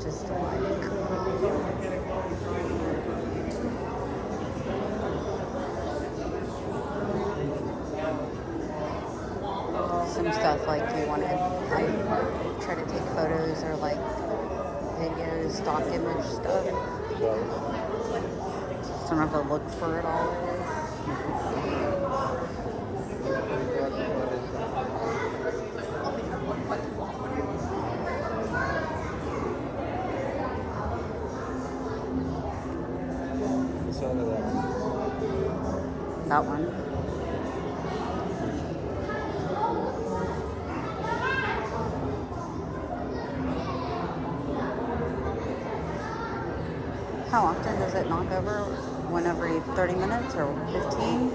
just like some stuff like you wanted. I try to take photos or like videos, stock image stuff. So I don't have to look for it always. That one. How often does it knock over? One every 30 minutes or 15?